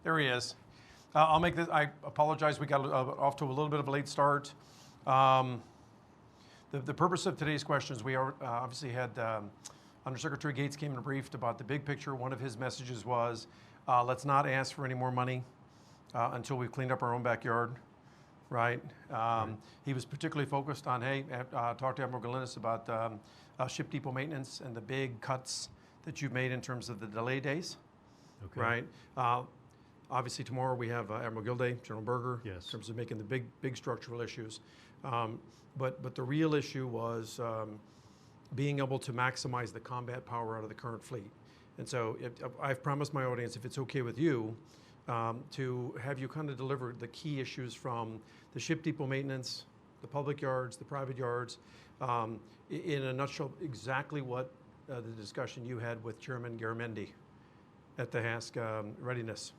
There he is. I'll make this, I apologize, we got off to a little bit of a late start. The purpose of today's questions, we obviously had Undersecretary Gates came and briefed about the big picture. One of his messages was, let's not ask for any more money until we've cleaned up our own backyard, right? He was particularly focused on, hey, talk to Admiral Galinis about ship depot maintenance and the big cuts that you've made in terms of the delay days, right? Obviously tomorrow we have Admiral Gilday, General Berger, in terms of making the big structural issues. But the real issue was being able to maximize the combat power out of the current fleet. And so I've promised my audience, if it's okay with you, to have you kind of deliver the key issues from the ship depot maintenance, the public yards, the private yards, in a nutshell, exactly what the discussion you had with Chairman Garamendi at the HASC Readiness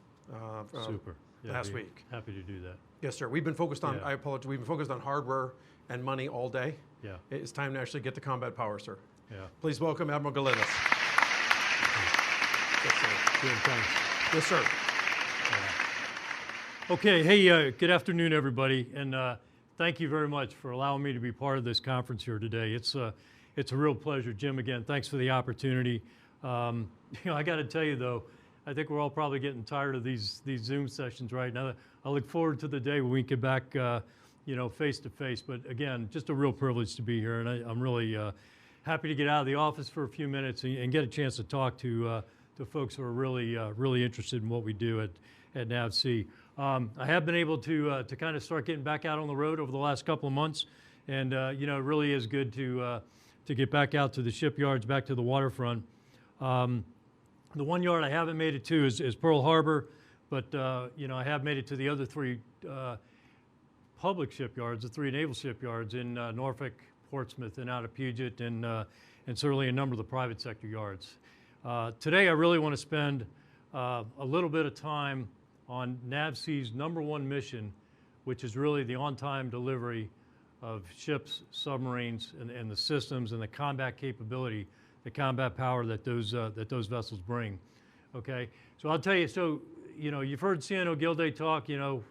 last week. Happy to do that. Yes, sir. We've been focused on, I apologize, we've been focused on hardware and money all day. Yeah. It's time to actually get to combat power, sir. Yeah. Please welcome Admiral Galinis. Yes, sir. Good, thanks. Yes, sir. Okay, hey, good afternoon, everybody, and thank you very much for allowing me to be part of this conference here today. It's a real pleasure. Jim, again, thanks for the opportunity. I got to tell you, though, I think we're all probably getting tired of these Zoom sessions right now. I look forward to the day when we get back, face to face. But again, just a real privilege to be here, and I'm really happy to get out of the office for a few minutes and get a chance to talk to folks who are really interested in what we do at NAVSEA. I have been able to kind of start getting back out on the road over the last couple of months, and it really is good to get back out to the shipyards, back to the waterfront. The one yard I haven't made it to is Pearl Harbor, but I have made it to the other three public shipyards, the three naval shipyards in Norfolk, Portsmouth, and out of Puget, and certainly a number of the private sector yards. Today, I really want to spend a little bit of time on NAVSEA's #1 mission, which is really the on-time delivery of ships, submarines, and the systems and the combat capability, the combat power that those vessels bring. Okay, so I'll tell you. So you've heard CNO Gilday talk.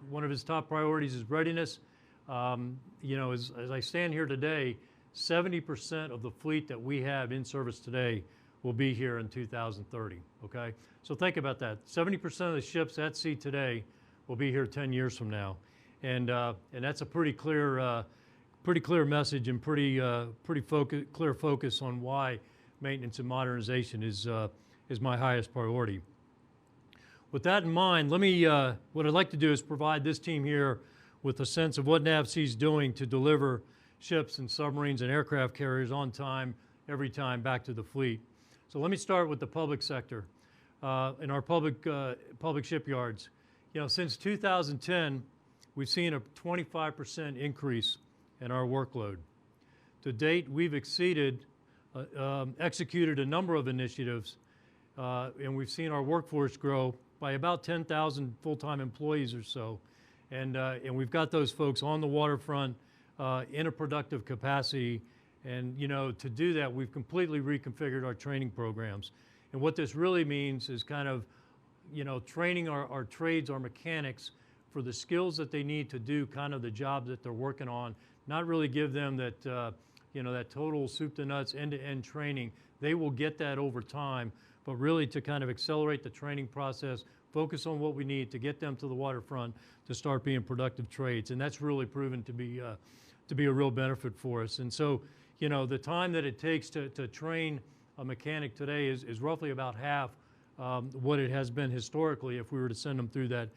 One of his top priorities is readiness. As I stand here today, 70% of the fleet that we have in service today will be here in 2030. Okay, so think about that. 70% of the ships at sea today will be here 10 years from now, and that's a pretty clear message and pretty clear focus on why maintenance and modernization is my highest priority. With that in mind, what I'd like to do is provide this team here with a sense of what NAVSEA is doing to deliver ships and submarines and aircraft carriers on time, every time, back to the fleet. So let me start with the public sector. In our public shipyards, since 2010, we've seen a 25% increase in our workload. To date, we've exceeded executed a number of initiatives, and we've seen our workforce grow by about 10,000 full-time employees or so, and we've got those folks on the waterfront in a productive capacity. And to do that, we've completely reconfigured our training programs. And what this really means is kind of training our trades, our mechanics, for the skills that they need to do kind of the job that they're working on. Not really give them that that total soup to nuts, end-to-end training. They will get that over time, but really to kind of accelerate the training process, focus on what we need to get them to the waterfront to start being productive trades. And that's really proven to be a real benefit for us. And so, the time that it takes to train a mechanic today is roughly about half what it has been historically if we were to send them through that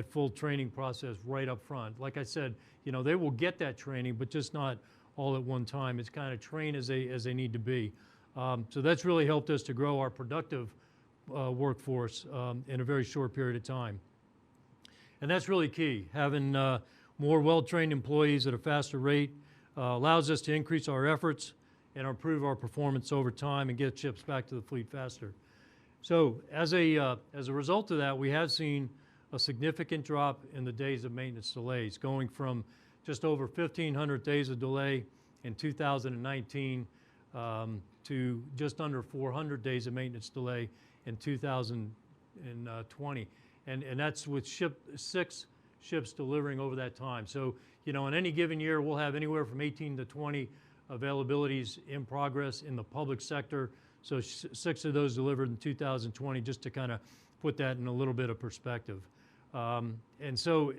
full training process right up front. Like I said, they will get that training, but just not all at one time. It's kind of train as they need to be. So that's really helped us to grow our productive workforce in a very short period of time. And that's really key. Having more well-trained employees at a faster rate allows us to increase our efforts and improve our performance over time and get ships back to the fleet faster. So as a result of that, we have seen a significant drop in the days of maintenance delays, going from just over 1,500 days of delay in 2019 to just under 400 days of maintenance delay in 2020. 2020, and that's with 6 ships delivering over that time. So, you know, in any given year, we'll have anywhere from 18 to 20 availabilities in progress in the public sector. So 6 of those delivered in 2020, just to kind of put that in a little bit of perspective. And so,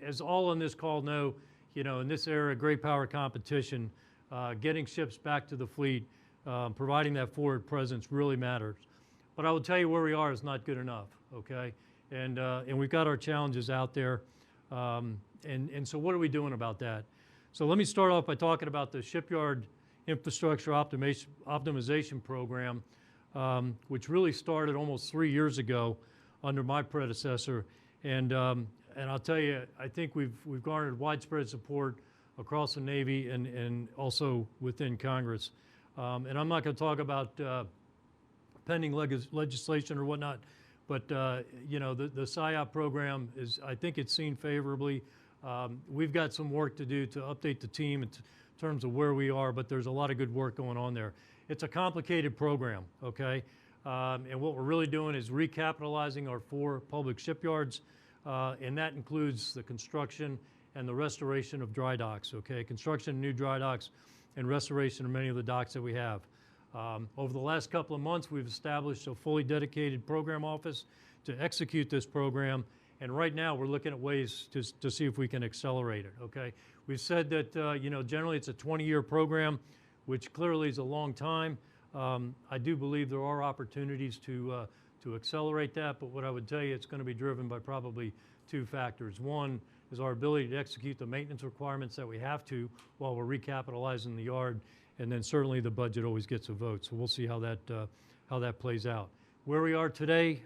as all on this call know, you know, in this era, great power competition, getting ships back to the fleet, providing that forward presence really matters. But I will tell you, where we are is not good enough, okay? And we've got our challenges out there. And so what are we doing about that? So let me start off by talking about the Shipyard Infrastructure Optimization Program, which really started almost 3 years ago under my predecessor. And I'll tell you, I think we've garnered widespread support across the Navy and also within Congress. And I'm not going to talk about pending legislation or whatnot, but you know, the SIOP program is, I think it's seen favorably. We've got some work to do to update the team in terms of where we are, but there's a lot of good work going on there. It's a complicated program, okay? And what we're really doing is recapitalizing our 4 public shipyards, and that includes the construction and the restoration of dry docks, okay? Construction of new dry docks and restoration of many of the docks that we have. Over the last couple of months, we've established a fully dedicated program office to execute this program, and right now we're looking at ways to see if we can accelerate it, okay? We've said that, you know, generally it's a 20-year program, which clearly is a long time. I do believe there are opportunities to accelerate that, but what I would tell you, it's going to be driven by probably 2 factors. One is our ability to execute the maintenance requirements that we have to while we're recapitalizing the yard, and then certainly the budget always gets a vote. So we'll see how that plays out. Where we are today,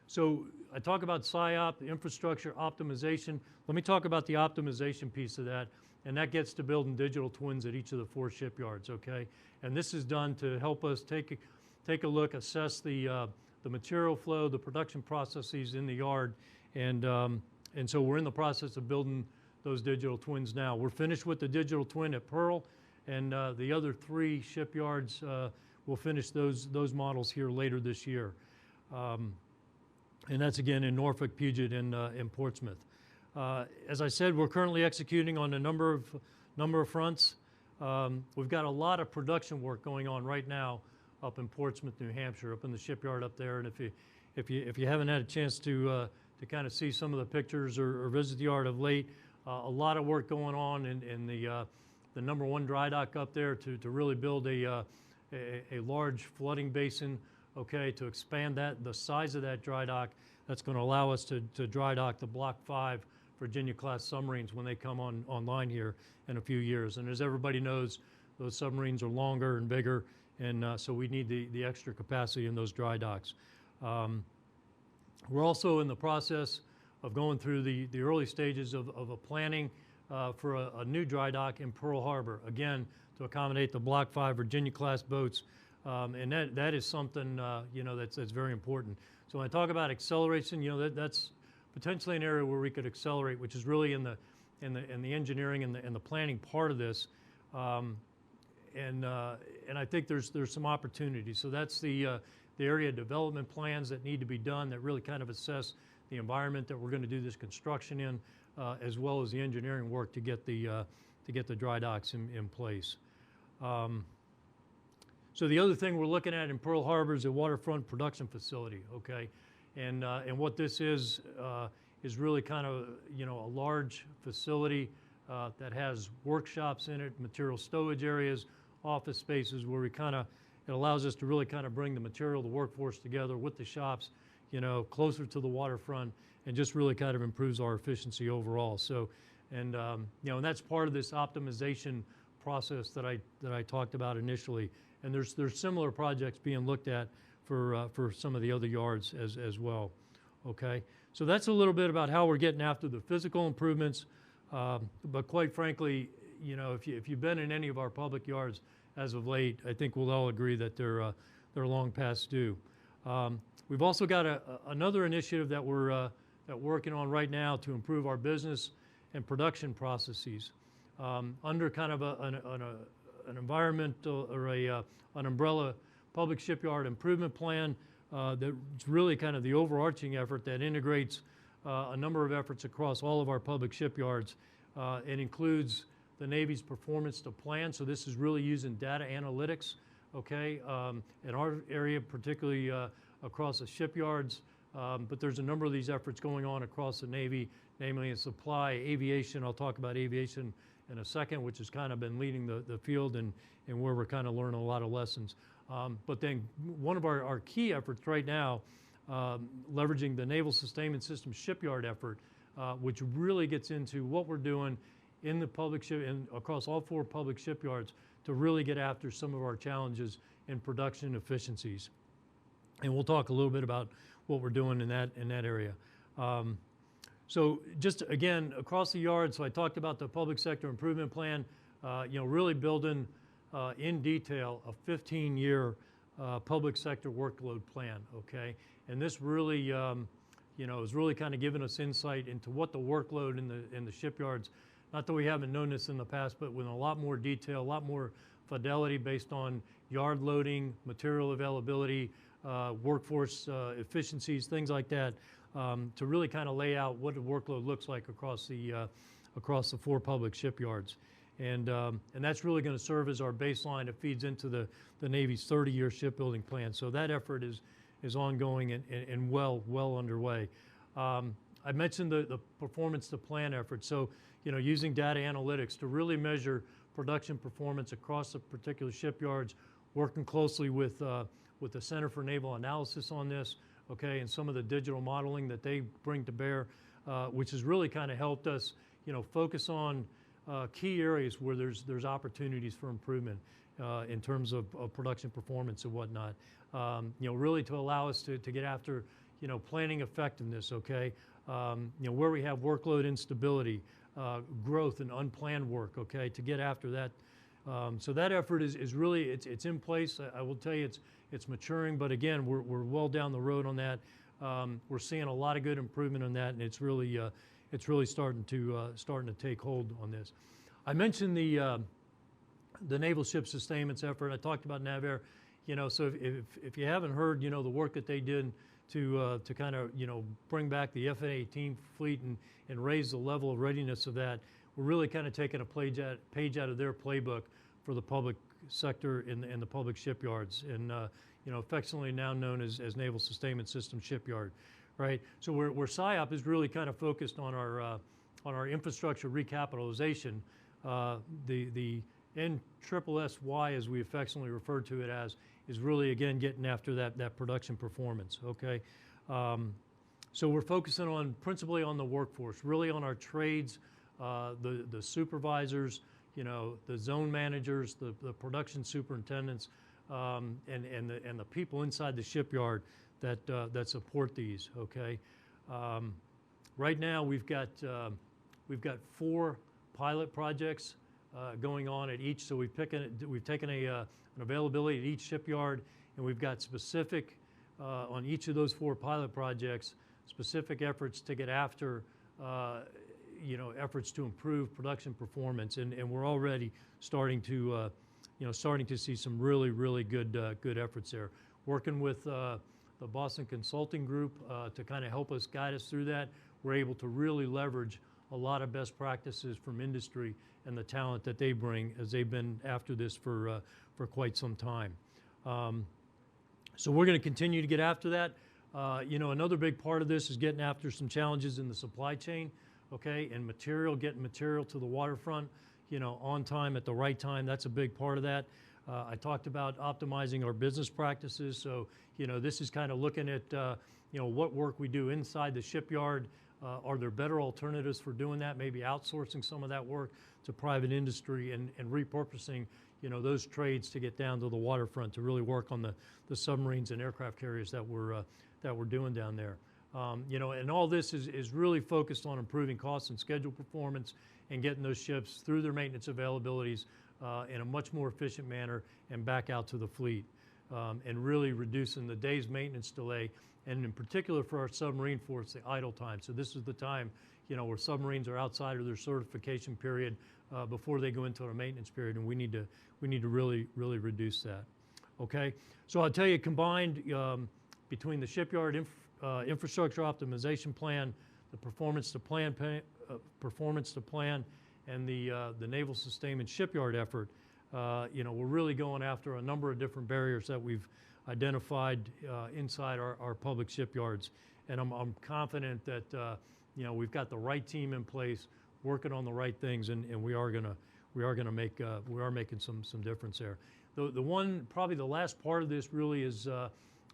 so I talk about SIOP, the infrastructure optimization. Let me talk about the optimization piece of that, and that gets to building digital twins at each of the 4 shipyards, okay? And this is done to help us take a look, assess the material flow, the production processes in the yard, and so we're in the process of building those digital twins now. We're finished with the digital twin at Pearl, and the other 3 shipyards will finish those models here later this year. And that's again in Norfolk, Puget, and in Portsmouth. As I said, we're currently executing on a number of fronts. We've got a lot of production work going on right now up in Portsmouth, New Hampshire, up in the shipyard up there. And if you haven't had a chance to kind of see some of the pictures or visit the yard of late, a lot of work going on in the number 1 dry dock up there to really build a large flooding basin, okay, to expand the size of that dry dock. That's going to allow us to dry dock the Block 5 Virginia-class submarines when they come online here in a few years. And as everybody knows, those submarines are longer and bigger, and so we need the extra capacity in those dry docks. We're also in the process of going through the early stages of a planning for a new dry dock in Pearl Harbor, again, to accommodate the Block 5 Virginia-class boats. And that is something, you know, that's very important. So when I talk about acceleration, you know, that's potentially an area where we could accelerate, which is really in the engineering and the planning part of this. And I think there's some opportunities. So that's the area development plans that need to be done that really kind of assess the environment that we're going to do this construction in, as well as the engineering work to get the dry docks in place. So the other thing we're looking at in Pearl Harbor is a waterfront production facility, okay? And what this is really kind of, you know, a large facility that has workshops in it, material stowage areas, office spaces where it allows us to really kind of bring the material, the workforce together with the shops, you know, closer to the waterfront, and just really kind of improves our efficiency overall. So, and you know, and that's part of this optimization process that I talked about initially. And there's similar projects being looked at for some of the other yards as well. Okay, so that's a little bit about how we're getting after the physical improvements. But quite frankly, you know, if you've been in any of our public yards as of late, I think we'll all agree that they're long past due. We've also got another initiative that we're working on right now to improve our business and production processes under kind of an environmental or an umbrella public shipyard improvement plan that's really kind of the overarching effort that integrates a number of efforts across all of our public shipyards. It includes the Navy's performance to plan, so this is really using data analytics, okay, in our area, particularly across the shipyards, but there's a number of these efforts going on across the Navy, namely in supply, aviation. I'll talk about aviation in a second, which has kind of been leading the field and where we're kind of learning a lot of lessons. But then one of our key efforts right now, leveraging the Naval Sustainment Shipyard effort, which really gets into what we're doing in the public across all 4 public shipyards to really get after some of our challenges in production efficiencies. And we'll talk a little bit about what we're doing in that area. So just again, across the yard, so I talked about the public sector improvement plan, really building in detail a 15-year public sector workload plan, okay? And this really, is really kind of giving us insight into what the workload in the shipyards, not that we haven't known this in the past, but with a lot more detail, a lot more fidelity based on yard loading, material availability, workforce efficiencies, things like that, to really kind of lay out what the workload looks like across the 4 public shipyards. And that's really going to serve as our baseline that feeds into the Navy's 30-year shipbuilding plan. So that effort is ongoing and well underway. I mentioned the performance to plan effort. So, using data analytics to really measure production performance across the particular shipyards, working closely with the Center for Naval Analysis on this, okay, and some of the digital modeling that they bring to bear, which has really kind of helped us, focus on key areas where there's opportunities for improvement in terms of production performance and whatnot. Really to allow us to get after, planning effectiveness, okay? Where we have workload instability, growth and unplanned work, okay, to get after that. So that effort is really, it's in place. I will tell you it's maturing, but again, we're well down the road on that. We're seeing a lot of good improvement on that, and it's really starting to take hold on this. I mentioned the Naval Ship Sustainments effort. I talked about NavAir. So if you haven't heard, the work that they did to kind of, bring back the F/A-18 fleet and raise the level of readiness of that, we're really kind of taking a page out of their playbook for the public sector in the public shipyards, and affectionately now known as Naval Sustainment Shipyard, right? So where SIOP is really kind of focused on our infrastructure recapitalization, the NSSY, as we affectionately refer to it as, is really again getting after that production performance, okay? So we're focusing principally on the workforce, really on our trades, the supervisors, the zone managers, the production superintendents, and the people inside the shipyard that support these, okay? Right now we've got 4 pilot projects going on at each. So we've taken an availability at each shipyard, and we've got specific on each of those 4 pilot projects, specific efforts to get after efforts to improve production performance, and we're already starting to see some really good efforts there. Working with the Boston Consulting Group to kind of help us guide us through that, we're able to really leverage a lot of best practices from industry and the talent that they bring, as they've been after this for quite some time. So we're going to continue to get after that. Another big part of this is getting after some challenges in the supply chain, okay, and getting material to the waterfront, on time at the right time. That's a big part of that. I talked about optimizing our business practices. So, this is kind of looking at, what work we do inside the shipyard. Are there better alternatives for doing that? Maybe outsourcing some of that work to private industry and repurposing, those trades to get down to the waterfront to really work on the submarines and aircraft carriers that we're doing down there. And all this is really focused on improving cost and schedule performance and getting those ships through their maintenance availabilities in a much more efficient manner and back out to the fleet, and really reducing the day's maintenance delay, and in particular for our submarine force, the idle time. So this is the time, where submarines are outside of their certification period before they go into a maintenance period, and we need to really reduce that. Okay, so I'll tell you, combined, between the shipyard infrastructure optimization plan, the performance to plan, and the Naval Sustainment Shipyard effort, we're really going after a number of different barriers that we've identified inside our public shipyards. And I'm confident that we've got the right team in place, working on the right things, and we are making some difference there. Probably the last part of this really is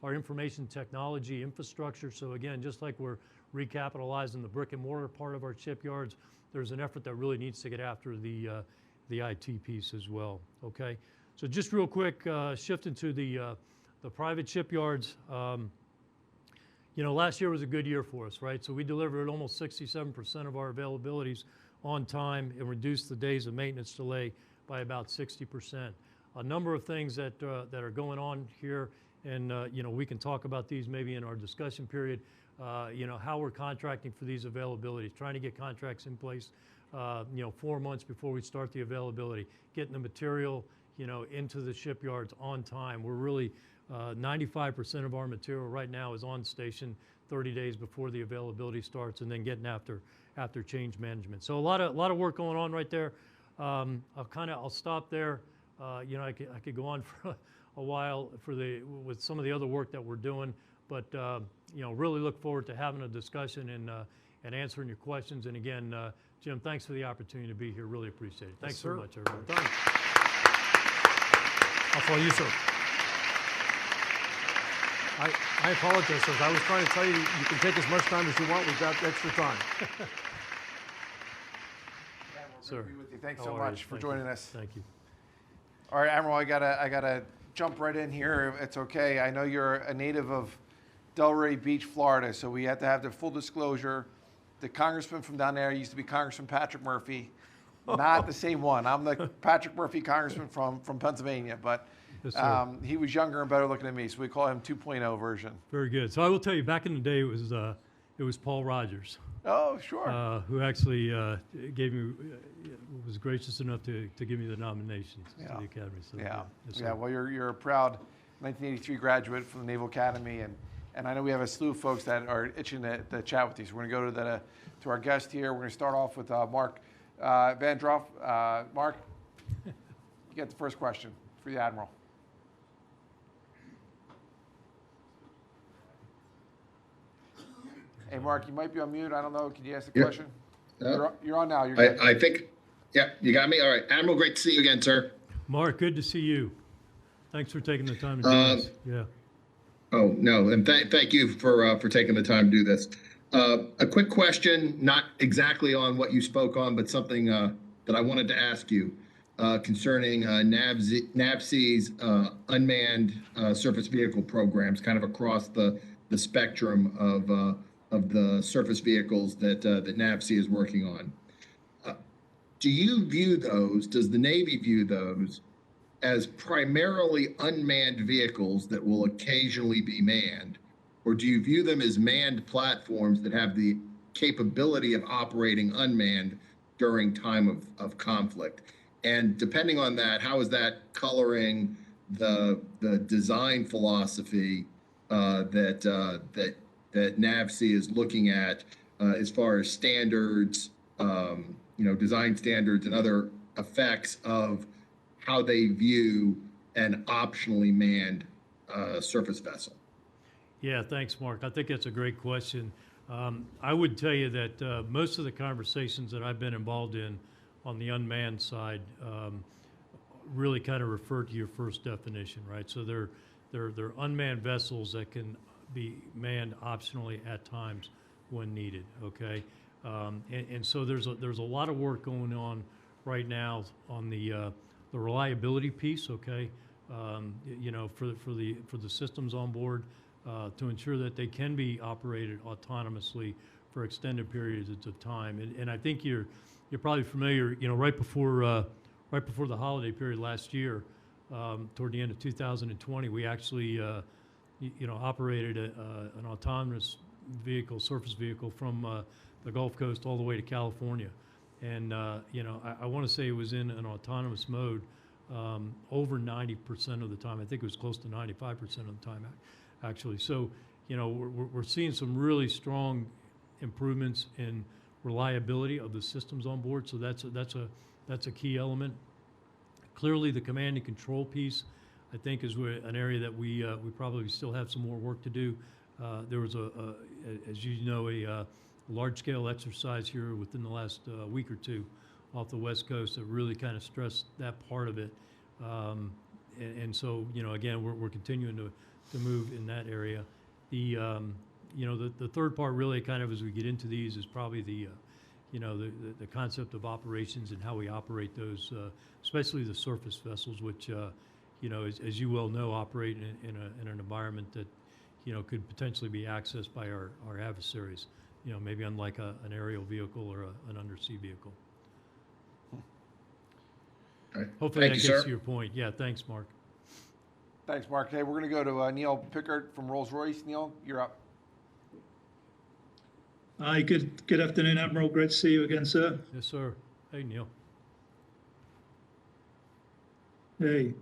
our information technology infrastructure. So again, just like we're recapitalizing the brick and mortar part of our shipyards, there's an effort that really needs to get after the IT piece as well. Okay, so just real quick, shifting to the private shipyards. Last year was a good year for us, right? So we delivered almost 67% of our availabilities on time and reduced the days of maintenance delay by about 60%. A number of things that are going on here, and we can talk about these maybe in our discussion period. How we're contracting for these availabilities, trying to get contracts in place 4 months before we start the availability, getting the material into the shipyards on time. We're really 95% of our material right now is on station 30 days before the availability starts, and then getting after change management. So a lot of work going on right there. I'll stop there. I could go on for a while with some of the other work that we're doing, but really look forward to having a discussion and answering your questions. And again, Jim, thanks for the opportunity to be here. Really appreciate it. Thanks so much, everybody. I'll follow you, sir. I apologize, sir. I was trying to tell you, you can take as much time as you want. We've got extra time. Sir, with you. Thanks so much for joining us. Thank you. All right, Admiral, I gotta jump right in here. It's okay. I know you're a native of Delray Beach, Florida, so we have to have the full disclosure. The congressman from down there used to be Congressman Patrick Murphy, not the same one. I'm the Patrick Murphy congressman from Pennsylvania, but yes, he was younger and better looking than me, so we call him 2.0 version. Very good. So I will tell you, back in the day, it was Paul Rogers. Oh, sure. Who actually was gracious enough to give me the nomination to the Academy. So, yeah. Well, you're a proud 1983 graduate from the Naval Academy, and I know we have a slew of folks that are itching to chat with you. So we're going to go to our guest here. We're going to start off with Mark Van Droff. Mark, you get the first question for the Admiral. Hey, Mark, you might be on mute. I don't know. Can you ask the question? You're on now. You're good. I think, yeah, you got me? All right. Admiral, great to see you again, sir. Mark, good to see you. Thanks for taking the time to do this. Yeah. Oh, no, and thank you for taking the time to do this. A quick question, not exactly on what you spoke on, but something that I wanted to ask you concerning NAVSEA's unmanned surface vehicle programs, kind of across the spectrum of the surface vehicles that NAVSEA is working on. Do you view those, does the Navy view those as primarily unmanned vehicles that will occasionally be manned? Or do you view them as manned platforms that have the capability of operating unmanned during time of conflict? And depending on that, how is that coloring the design philosophy that NAVSEA is looking at as far as standards, design standards and other effects of how they view an optionally manned surface vessel? Yeah, thanks, Mark. I think that's a great question. I would tell you that most of the conversations that I've been involved in on the unmanned side really kind of refer to your first definition, right? So they're unmanned vessels that can be manned optionally at times when needed. Okay, and so there's a lot of work going on right now on the reliability piece. Okay, for the systems on board to ensure that they can be operated autonomously for extended periods of time. And I think you're probably familiar. Right before the holiday period last year, toward the end of 2020, we actually operated an autonomous vehicle, surface vehicle from the Gulf Coast all the way to California. And, I want to say it was in an autonomous mode over 90% of the time. I think it was close to 95% of the time, actually. So, you know, we're seeing some really strong improvements in reliability of the systems on board. So that's a key element. Clearly, the command and control piece, I think, is an area that we probably still have some more work to do. There was as you know, a large-scale exercise here within the last week or two off the West Coast that really kind of stressed that part of it. And so, you know, again, we're continuing to move in that area. The you know, the third part really kind of as we get into these is probably the you know, the concept of operations and how we operate those, especially the surface vessels, which you know, as you well know, operate in an environment that, you know, could potentially be accessed by our adversaries. You know, maybe unlike an aerial vehicle or an undersea vehicle. Okay. Hopefully Thank that you, gets sir. to your point. Yeah, thanks, Mark. Thanks, Mark. Hey, we're going to go to Neil Pickard from Rolls-Royce. Neil, you're up. Hi, good afternoon, Admiral. Great to see you again, sir. Yes, sir. Hey, Neil. Hey.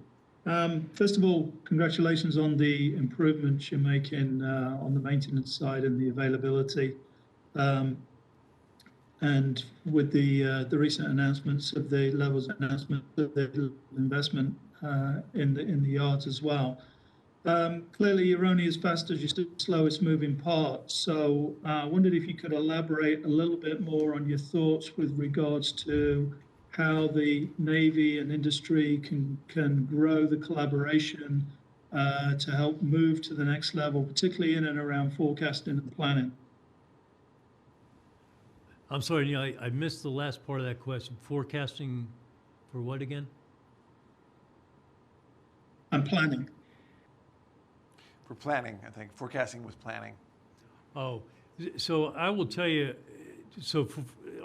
First of all, congratulations on the improvements you're making on the maintenance side and the availability. And with the recent announcements of the levels announcement of the investment in the yards as well. Clearly, you're only as fast as your slowest moving part. So I wondered if you could elaborate a little bit more on your thoughts with regards to how the Navy and industry can grow the collaboration to help move to the next level, particularly in and around forecasting and planning. I'm sorry, Neil, I missed the last part of that question. Forecasting for what again? And planning. For planning, I think. Forecasting was planning. Oh, so I will tell you, so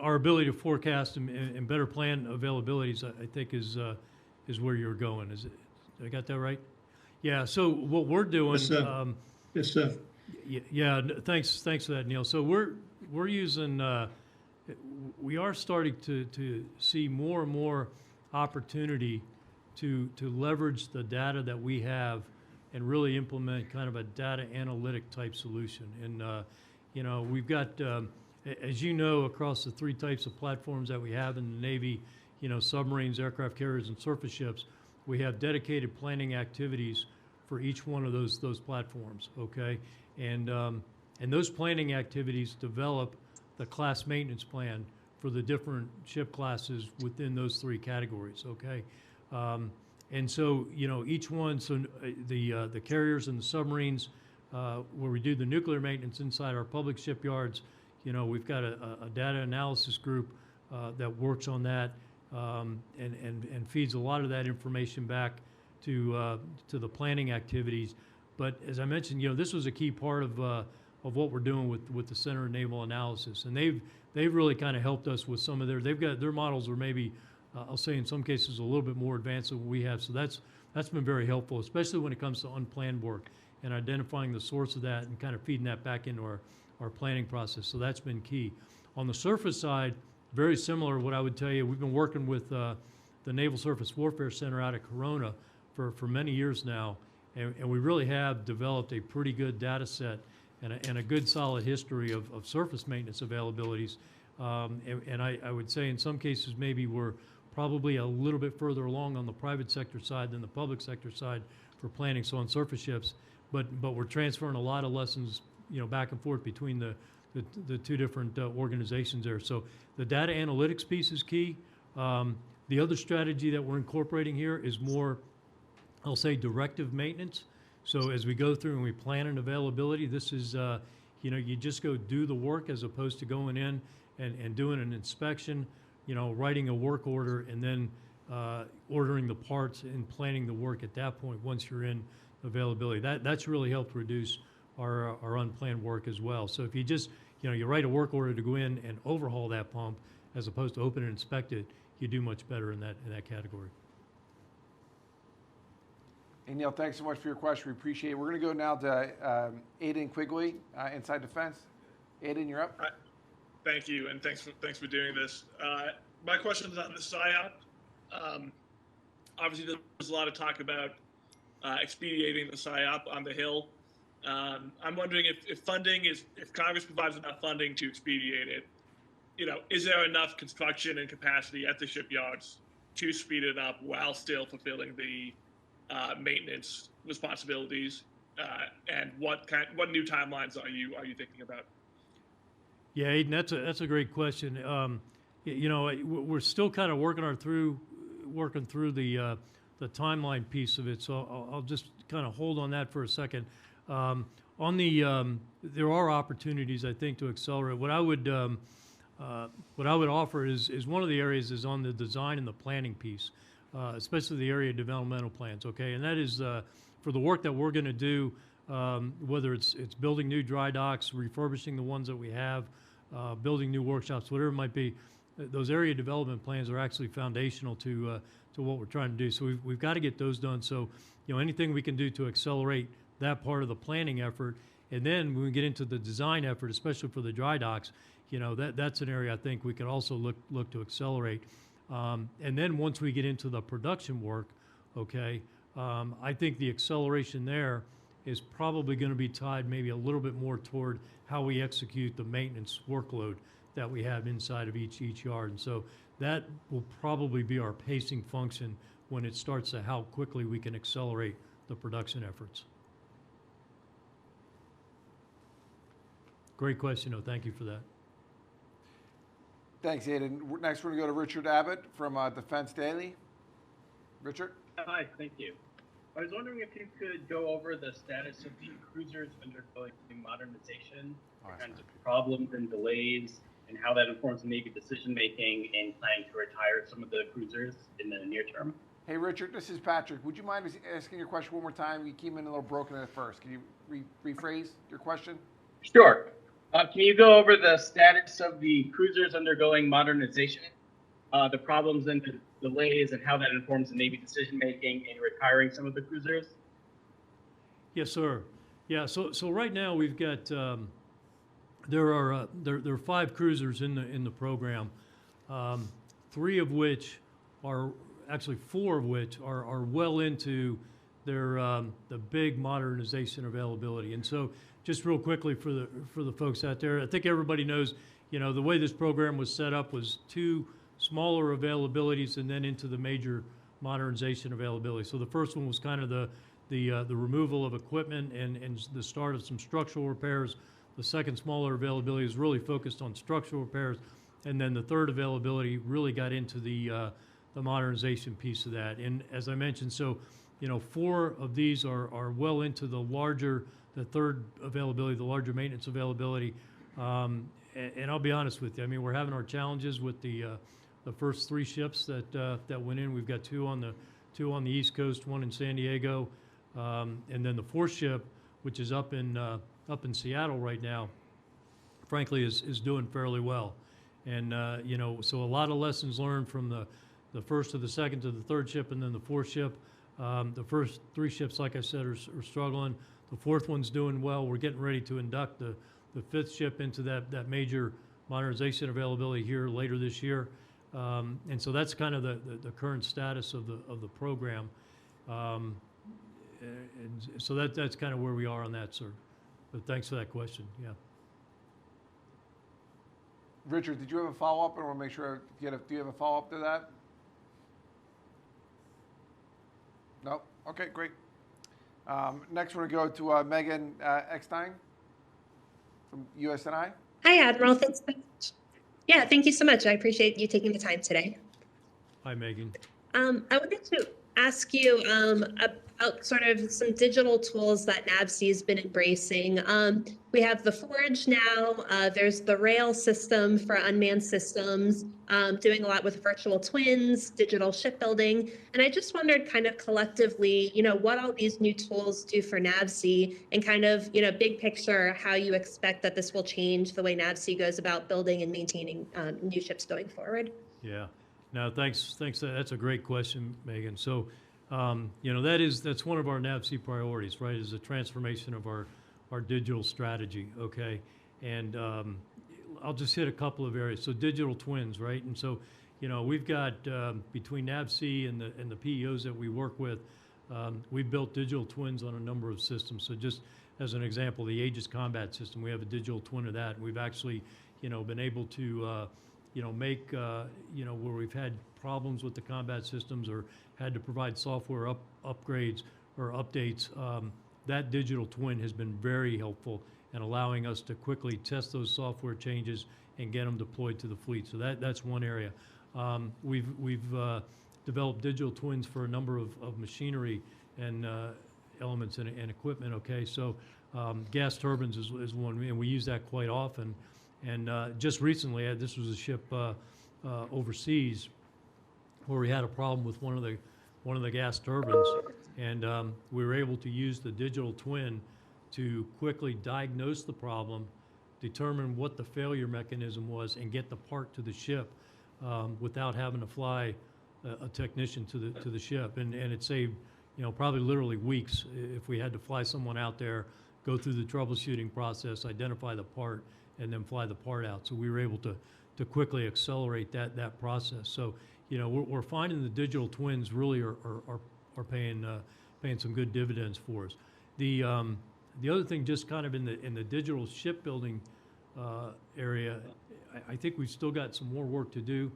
our ability to forecast and better plan availabilities, I think, is where you're going. Is it? Did I got that right? Yeah. So what we're doing. Yes, sir. Yes, sir. Yeah. Thanks for that, Neil. So we're using. We are starting to see more and more opportunity to leverage the data that we have and really implement kind of a data analytic type solution. And you know, we've got. As you know, across the three types of platforms that we have in the Navy, you know, submarines, aircraft carriers, and surface ships, we have dedicated planning activities for each one of those platforms. Okay, and those planning activities develop the class maintenance plan for the different ship classes within those three categories. Okay, and so you know each one. So the carriers and the submarines, where we do the nuclear maintenance inside our public shipyards. You know, we've got a data analysis group that works on that and feeds a lot of that information back to the planning activities. But as I mentioned, you know, this was a key part of what we're doing with the Center of Naval Analysis, and they've really kind of helped us with some of they've got their models are maybe I'll say in some cases a little bit more advanced than what we have. So that's been very helpful, especially when it comes to unplanned work and identifying the source of that and kind of feeding that back into our planning process. So that's been key. On the surface side, very similar. What I would tell you, we've been working with the Naval Surface Warfare Center out of Corona for many years now, and we really have developed a pretty good data set and a good solid history of surface maintenance availabilities. And I would say in some cases maybe we're probably a little bit further along on the private sector side than the public sector side for planning. So on surface ships, but we're transferring a lot of lessons, you know, back and forth between the two different organizations there. So the data analytics piece is key. The other strategy that we're incorporating here is more, I'll say, directive maintenance. So as we go through and we plan an availability, this is, you know, you just go do the work as opposed to going in and doing an inspection, you know, writing a work order and then ordering the parts and planning the work at that point once you're in availability. That's really helped reduce our unplanned work as well. So if you just, you know, you write a work order to go in and overhaul that pump as opposed to open and inspect it, you do much better in that category. Hey, Neil, thanks so much for your question. We appreciate it. We're going to go now to Aidan Quigley, Inside Defense. Aidan, you're up. Thank you, and thanks for doing this. My question is on the PSYOP. Obviously, there's a lot of talk about expediting the PSYOP on the Hill. I'm wondering if Congress provides enough funding to expedite it, is there enough construction and capacity at the shipyards to speed it up while still fulfilling the maintenance responsibilities? And what new timelines are you thinking about? Yeah, Aiden, that's a great question. We're still kind of working through the timeline piece of it. So I'll just kind of hold on that for a second. There are opportunities, I think, to accelerate. What I would offer is one of the areas is on the design and the planning piece, especially the area developmental plans. Okay, and that is for the work that we're going to do, whether it's building new dry docks, refurbishing the ones that we have, building new workshops, whatever it might be. Those area development plans are actually foundational to what we're trying to do. So we've got to get those done. So anything we can do to accelerate that part of the planning effort, and then when we get into the design effort, especially for the dry docks, that's an area I think we could also look to accelerate. And then once we get into the production work, okay, I think the acceleration there is probably going to be tied maybe a little bit more toward how we execute the maintenance workload that we have inside of each yard. And so that will probably be our pacing function when it starts to how quickly we can accelerate the production efforts. Great question, though. Thank you for that. Thanks, Aiden. Next, we're going to go to Richard Abbott from Defense Daily. Richard? Hi, thank you. I was wondering if you could go over the status of the cruisers undergoing modernization, the kinds of problems and delays, and how that informs Navy decision-making in planning to retire some of the cruisers in the near term. Hey, Richard, this is Patrick. Would you mind asking your question one more time? You came in a little broken at first. Can you rephrase your question? Sure. Can you go over the status of the cruisers undergoing modernization, the problems and the delays, and how that informs the Navy decision-making in retiring some of the cruisers? Yes, sir. Yeah. So right now we've got there are 5 cruisers in the program, 3 of which are actually 4 of which are well into their the big modernization availability. And so just real quickly for the folks out there, I think everybody knows, the way this program was set up was 2 smaller availabilities and then into the major modernization availability. So the first one was kind of the removal of equipment and the start of some structural repairs. The second smaller availability is really focused on structural repairs, and then the third availability really got into the modernization piece of that. And as I mentioned, so 4 of these are well into the third availability, the larger maintenance availability. And I'll be honest with you, I mean, we're having our challenges with the first 3 ships that went in. We've got 2 on the East Coast, 1 in San Diego, and then the 4th ship, which is up in Seattle right now, frankly is doing fairly well. And so a lot of lessons learned from the first to the second to the third ship, and then the 4th ship. The first 3 ships, like I said, are struggling. The 4th one's doing well. We're getting ready to induct the 5th ship into that major modernization availability here later this year. And so that's kind of the current status of the program. And so that's kind of where we are on that, sir. But thanks for that question. Yeah. Richard, did you have a follow-up? I want to make sure, do you have a follow-up to that? No? Okay, great. Next, we're going to go to Megan Eckstein from USNI. Hi, Admiral. Thanks so much. Yeah, thank you so much. I appreciate you taking the time today. Hi, Megan. I wanted to ask you about sort of some digital tools that NAVSEA has been embracing. We have the Forge now. There's the Rail system for unmanned systems, doing a lot with virtual twins, digital shipbuilding. And I just wondered kind of collectively, what all these new tools do for NAVSEA and kind of, big picture, how you expect that this will change the way NAVSEA goes about building and maintaining new ships going forward. Yeah. No, thanks. That's a great question, Megan. So, that's one of our NAVSEA priorities, right? Is the transformation of our digital strategy. Okay, and I'll just hit a couple of areas. So, digital twins, right? And so, we've got between NAVSEA and the PEOs that we work with, We've built digital twins on a number of systems. So just as an example, the Aegis combat system, we have a digital twin of that. We've actually, been able to, make, where we've had problems with the combat systems or had to provide software upgrades or updates, that digital twin has been very helpful in allowing us to quickly test those software changes and get them deployed to the fleet. So that's one area. We've developed digital twins for a number of machinery and elements and equipment. Okay, so gas turbines is one, and we use that quite often. And just recently, this was a ship overseas where we had a problem with one of the gas turbines, and we were able to use the digital twin to quickly diagnose the problem, determine what the failure mechanism was, and get the part to the ship without having to fly a technician to the ship. And it saved, probably literally weeks if we had to fly someone out there, go through the troubleshooting process, identify the part, and then fly the part out. So we were able to quickly accelerate that process. So, we're finding the digital twins really are paying some good dividends for us. The other thing, just kind of in the digital shipbuilding area, I think we've still got some more work to do.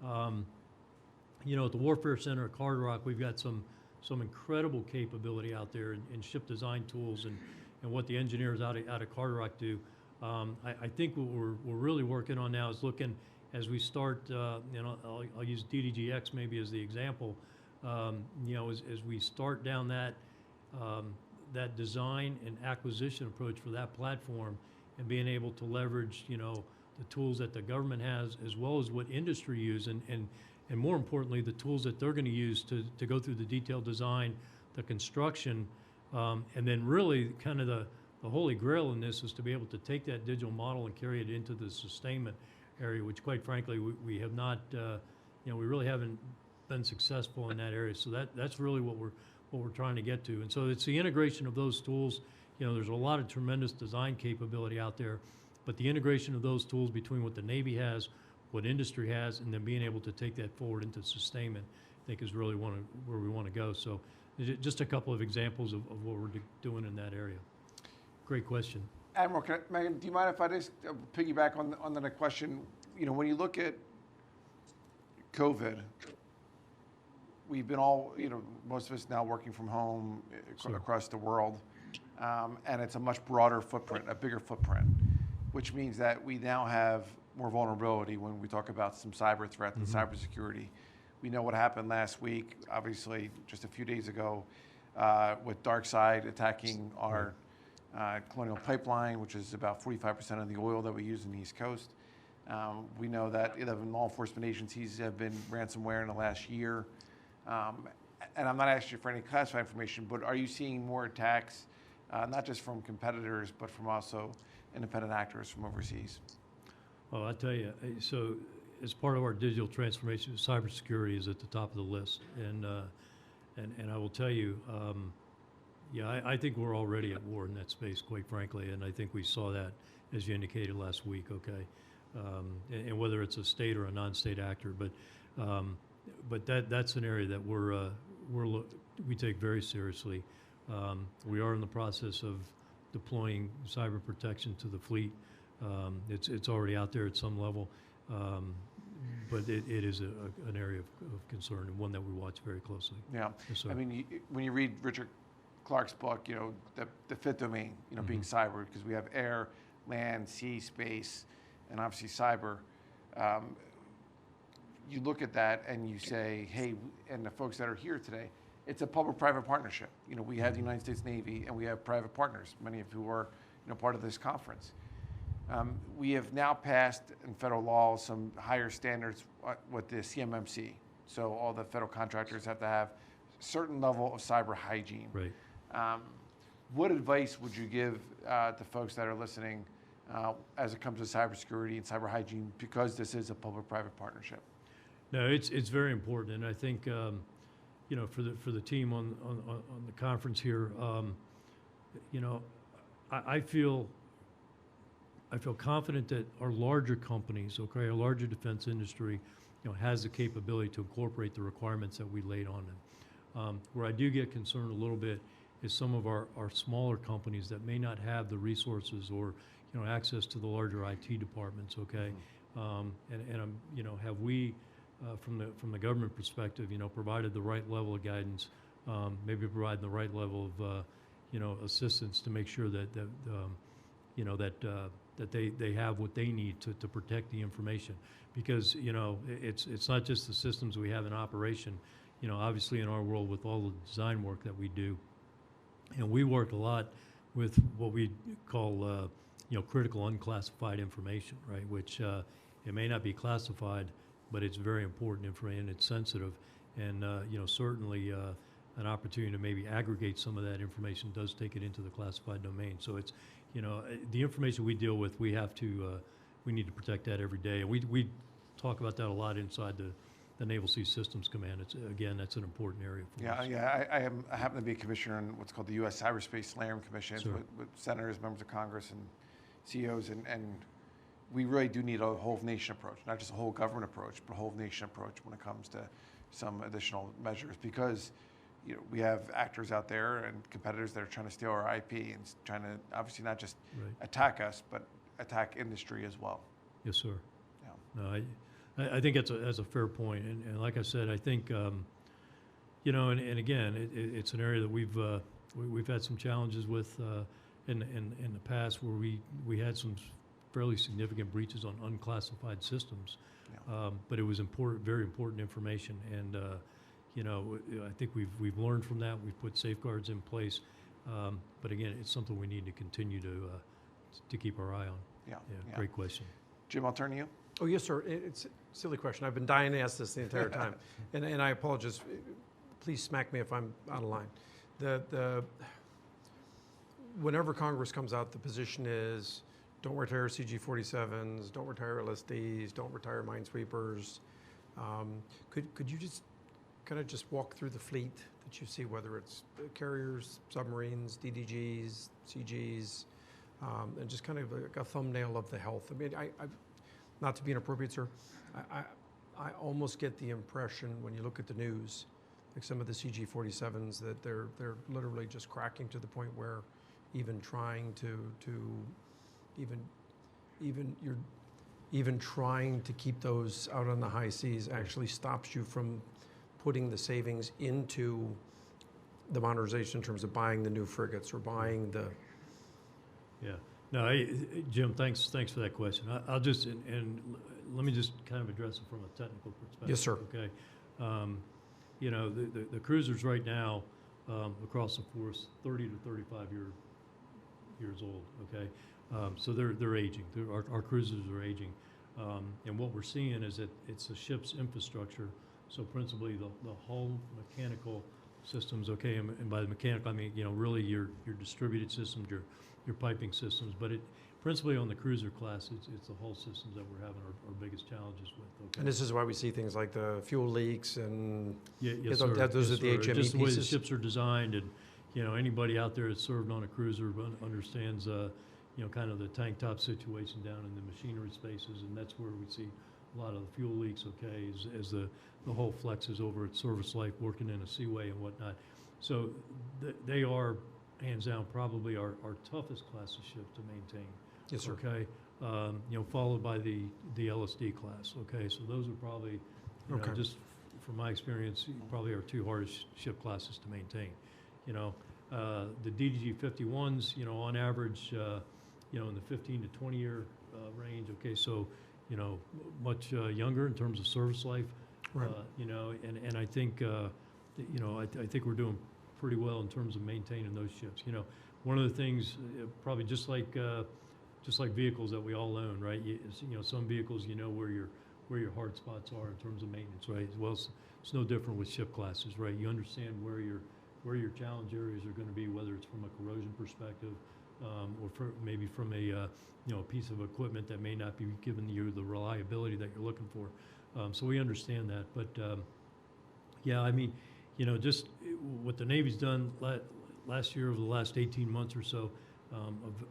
At the Warfare Center at Card Rock, we've got some incredible capability out there in ship design tools and what the engineers out of Card Rock do. I think what we're really working on now is looking as we start. I'll use DDGX maybe as the example. As we start down that design and acquisition approach for that platform, and being able to leverage the tools that the government has as well as what industry use, and more importantly the tools that they're going to use to go through the detailed design, the construction, and then really kind of the holy grail in this is to be able to take that digital model and carry it into the sustainment area, which quite frankly we have not, we really haven't been successful in that area. So that's really what we're trying to get to. And so it's the integration of those tools. There's a lot of tremendous design capability out there, but the integration of those tools between what the Navy has, what industry has, and then being able to take that forward into sustainment, I think is really where we want to go. So just a couple of examples of what we're doing in that area. Great question. Admiral, Megan, do you mind if I just piggyback on the question? When you look at COVID, we've been all, most of us now working from home across the world, and it's a much broader footprint, a bigger footprint, which means that we now have more vulnerability when we talk about some cyber threats and cybersecurity. We know what happened last week, obviously just a few days ago, with DarkSide attacking our Colonial Pipeline, which is about 45% of the oil that we use in the East Coast. We know that 11 law enforcement agencies have been ransomware in the last year. And I'm not asking you for any classified information, but are you seeing more attacks, not just from competitors, but from also independent actors from overseas? Well, I tell you, so as part of our digital transformation, cybersecurity is at the top of the list. And I will tell you, I think we're already at war in that space, quite frankly, and I think we saw that, as you indicated last week, okay? And whether it's a state or a non-state actor, but that's an area that we take very seriously. We are in the process of deploying cyber protection to the fleet. It's already out there at some level, but it is an area of concern and one that we watch very closely. Yeah, yes, I mean, when you read Richard Clark's book, the fifth domain, being cyber, because we have air, land, sea, space, and obviously cyber. You look at that and you say, hey, and the folks that are here today, it's a public-private partnership. We have the United States Navy and we have private partners, many of who are part of this conference. We have now passed in federal law some higher standards with the CMMC. So all the federal contractors have to have a certain level of cyber hygiene. Right. What advice would you give to folks that are listening as it comes to cybersecurity and cyber hygiene, because this is a public-private partnership? No, it's very important, and I think for the team on the conference here, I feel confident that our larger companies, okay, our larger defense industry, has the capability to incorporate the requirements that we laid on them. Where I do get concerned a little bit is some of our smaller companies that may not have the resources or access to the larger IT departments. Okay, have we from the government perspective, provided the right level of guidance, maybe providing the right level of assistance to make sure that they have what they need to protect the information, because it's not just the systems we have in operation. Obviously in our world, with all the design work that we do, we work a lot with what we call critical unclassified information, right? Which it may not be classified, but it's very important information. It's sensitive, and certainly an opportunity to maybe aggregate some of that information does take it into the classified domain. So it's the information we deal with, we need to protect that every day, and we talk about that a lot inside the Naval Sea Systems Command. That's an important area for us. I happen to be a commissioner in what's called the U.S. Cyberspace Land Commission, Sure. with senators, members of Congress, and CEOs, and we really do need a whole nation approach, not just a whole government approach, but a whole nation approach when it comes to some additional measures, because we have actors out there and competitors that are trying to steal our IP and trying to obviously not just attack us, but attack industry as well. Yes, sir. Yeah. No, I think that's a fair point, and like I said, I think and again, it's an area that we've had some challenges with in the past, where we had some fairly significant breaches on unclassified systems, but it was very important information, and I think we've learned from that. We've put safeguards in place, but again, it's something we need to continue to keep our eye on. Yeah. Great question. Jim, I'll turn to you. Oh, yes, sir. It's a silly question. I've been dying to ask this the entire time. and I apologize. Please smack me if I'm out of line. Whenever Congress comes out, the position is don't retire CG-47s, don't retire LSDs, don't retire minesweepers. Could you just kind of just walk through the fleet that you see, whether it's carriers, submarines, DDGs, CGs, and just kind of a thumbnail of the health? I mean, not to be inappropriate, sir, I almost get the impression when you look at the news, like some of the CG-47s, that they're literally just cracking to the point where even trying to trying to keep those out on the high seas actually stops you from putting the savings into the modernization in terms of buying the new frigates or buying the. Yeah. No, Jim, thanks for that question. I'll just, and let me just kind of address it from a technical perspective. Yes, sir. Okay. The cruisers right now across the force, 30 to 35 years old. Okay. So they're aging. Our cruisers are aging, and what we're seeing is that it's the ship's infrastructure. So principally the hull mechanical systems. Okay, and by the mechanical I mean really your distributed systems, your piping systems. But principally on the cruiser class, it's the hull systems that we're having our biggest challenges with. Okay. And this is why we see things like the fuel leaks and yes, those are the HME just the way the pieces. ships are designed, and anybody out there that's served on a cruiser understands kind of the tank top situation down in the machinery spaces, and that's where we see a lot of the fuel leaks. Okay, as the hull flexes over its service life, working in a seaway and whatnot. So they are hands down probably our toughest class of ships to maintain. Yes, sir. Okay, followed by the LSD class. Okay, so those are probably just from my experience, probably our two hardest ship classes to maintain. The DDG 51s, on average, in the 15 to 20 year range. Okay, so much younger in terms of service life. Right. And I think I think we're doing pretty well in terms of maintaining those ships. One of the things, probably just like vehicles that we all own, right? Some vehicles, where your hard spots are in terms of maintenance, right? Well, it's no different with ship classes, right? You understand where your challenge areas are going to be, whether it's from a corrosion perspective, or maybe from a piece of equipment that may not be giving you the reliability that you're looking for. So we understand that, but just what the Navy's done last year, over the last 18 months or so,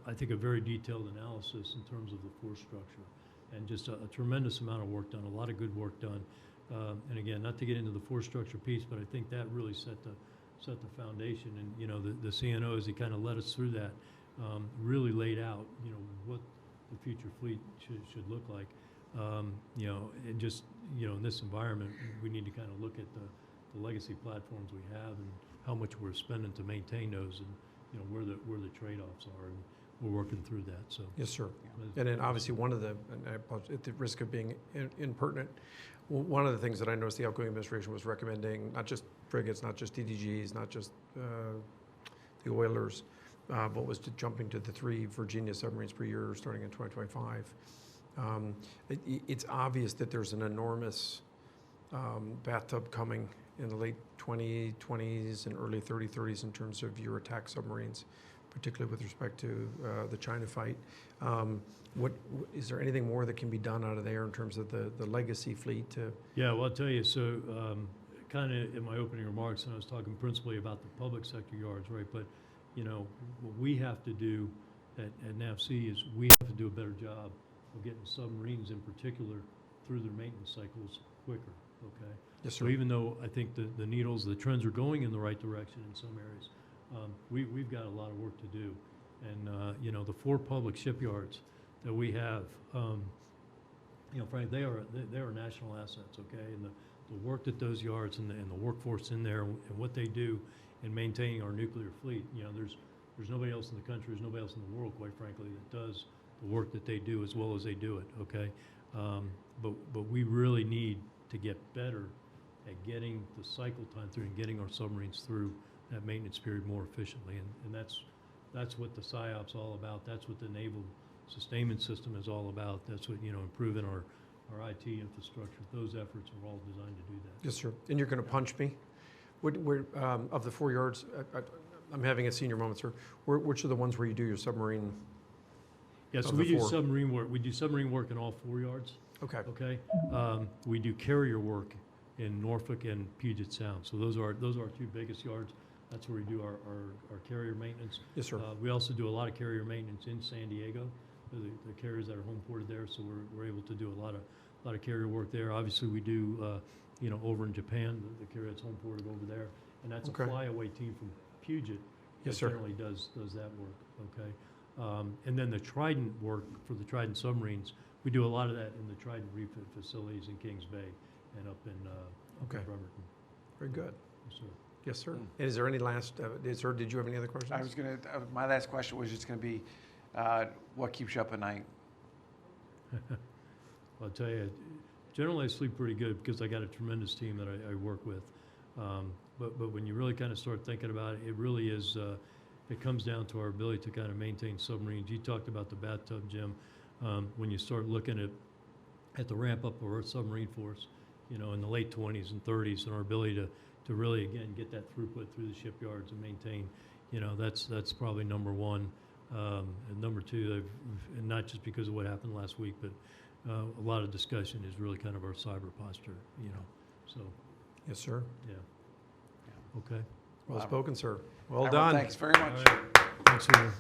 I think a very detailed analysis in terms of the force structure, and just a tremendous amount of work done, a lot of good work done. And again, not to get into the force structure piece, but I think that really set the foundation. And, you know, the CNO, as he kind of led us through that, really laid out, you know, what the future fleet should look like. You know, and just, you know, in this environment, we need to kind of look at the legacy platforms we have and how much we're spending to maintain those, and, you know, where the trade-offs are, and we're working through that. So Yes, sir. And then obviously one of the, and I apologize, at the risk of being impertinent, one of the things that I noticed the outgoing administration was recommending, not just frigates, not just DDGs, not just the oilers, but was to jumping to the 3 Virginia submarines per year starting in 2025. It's obvious that there's an enormous bathtub coming in the late 2020s and early 30s in terms of your attack submarines, particularly with respect to the China fight. What is there anything more that can be done out of there in terms of the legacy fleet? Yeah, well, I'll tell you. So, kind of in my opening remarks, and I was talking principally about the public sector yards, right? But, you know, what we have to do at NAVC is we have to do a better job of getting submarines in particular through their maintenance cycles quicker. Okay. Yes, sir. So even though I think the needles, the trends are going in the right direction in some areas, we've got a lot of work to do. And you know, the 4 public shipyards that we have, you know, Frank, they are national assets. Okay, and the work that those yards and the workforce in there and what they do in maintaining our nuclear fleet, you know, there's nobody else in the country, there's nobody else in the world, quite frankly, that does the work that they do as well as they do it. Okay, but we really need to get better at getting the cycle time through and getting our submarines through that maintenance period more efficiently, and that's what the PSYOP's all about. That's what the Naval Sustainment System is all about. That's what, you know, improving our IT infrastructure. Those efforts are all designed to do that. Yes, sir. And you're going to punch me? Of the 4 yards, I'm having a senior moment, sir. Which are the ones where you do your submarine? Yeah, so we do submarine work. We do submarine work in all 4 yards. Okay. Okay. We do carrier work in Norfolk and Puget Sound. So those are our 2 biggest yards. That's where we do our carrier maintenance. Yes, sir. We also do a lot of carrier maintenance in San Diego. The carriers that are home ported there, so we're able to do a lot of carrier work there. Obviously, we do you know, over in Japan, the carrier that's home ported over there, and that's a flyaway team from Puget. Yes, sir. Generally does that work. Okay. And then the Trident work for the Trident submarines, we do a lot of that in the Trident refit facilities in Kings Bay and up in Bremerton. Very good. Yes, sir. Yes, sir. And is there any last, sir, did you have any other questions? I was going to, my last question was just going to be, what keeps you up at night? Well, I'll tell you, generally I sleep pretty good because I got a tremendous team that I work with. But when you really kind of start thinking about it, it really is, it comes down to our ability to kind of maintain submarines. You talked about the bathtub, Jim. When you start looking at the ramp up of our submarine force, you know, in the late 20s and 30s, and our ability to really, again, get that throughput through the shipyards and maintain, you know, that's probably number 1. And number 2, and not just because of what happened last week, but a lot of discussion is really kind of our cyber posture, you know. So. Yes, sir. Yeah. Okay. Well spoken, sir. Well Admiral, done. thanks very much. All right. Thanks, Ian.